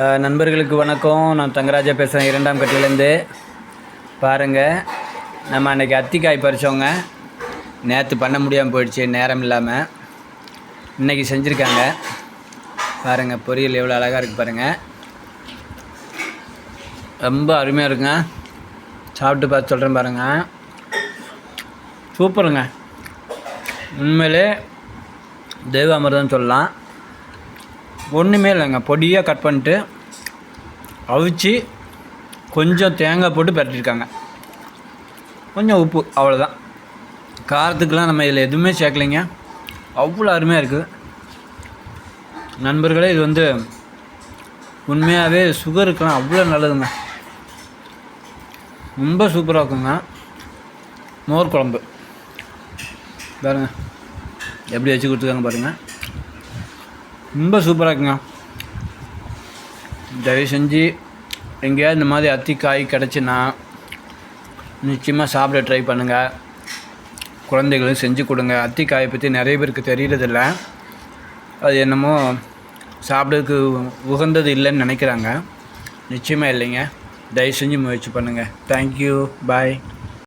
நண்பர்களுக்கு வணக்கம். நான் தங்கராஜா பேசுகிறேன், 2ஆம் கட்டிலேருந்து. பாருங்கள், நம்ம அன்றைக்கி அத்திக்காய் பறித்தோங்க. நேற்று பண்ண முடியாமல் போயிடுச்சு, நேரம் இல்லாமல். இன்றைக்கி செஞ்சுருக்காங்க. பாருங்கள், பொரியல் எவ்வளோ அழகாக இருக்குது பாருங்கள். ரொம்ப அருமையாக இருக்குங்க. சாப்பிட்டு பார்த்து சொல்கிறேன் பாருங்கள். சூப்பருங்க. உண்மையிலே தெய்வ அமிர்தம்னு சொல்லலாம். ஒன்றுமே இல்லைங்க, பொடியாக கட் பண்ணிட்டு அவிச்சு கொஞ்சம் தேங்காய் போட்டு பரட்டியிருக்காங்க, கொஞ்சம் உப்பு, அவ்வளோதான். காரத்துக்கெலாம் நம்ம இதில் எதுவுமே சேர்க்கலைங்க. அவ்வளோ அருமையாக இருக்குது நண்பர்களே. இது உண்மையாகவே சுகருக்கெலாம் அவ்வளோ நல்லதுங்க. ரொம்ப சூப்பராக இருக்குங்க. மோர் குழம்பு பாருங்கள் எப்படி வச்சு கொடுத்துருக்காங்க பாருங்கள். ரொம்ப சூப்பராக இருக்குங்க. தயவு செஞ்சு எங்கேயாவது இந்த மாதிரி அத்திக்காய் கிடச்சின்னா நிச்சயமாக சாப்பிட ட்ரை பண்ணுங்கள். குழந்தைகளும் செஞ்சு கொடுங்க. அத்திக்காயை பற்றி நிறைய பேருக்கு தெரியறதில்ல. அது என்னமோ சாப்பிட்றதுக்கு உகந்தது இல்லைன்னு நினைக்கிறாங்க. நிச்சயமாக இல்லைங்க. தயவு செஞ்சு முயற்சி பண்ணுங்கள். தேங்க்யூ, பாய்.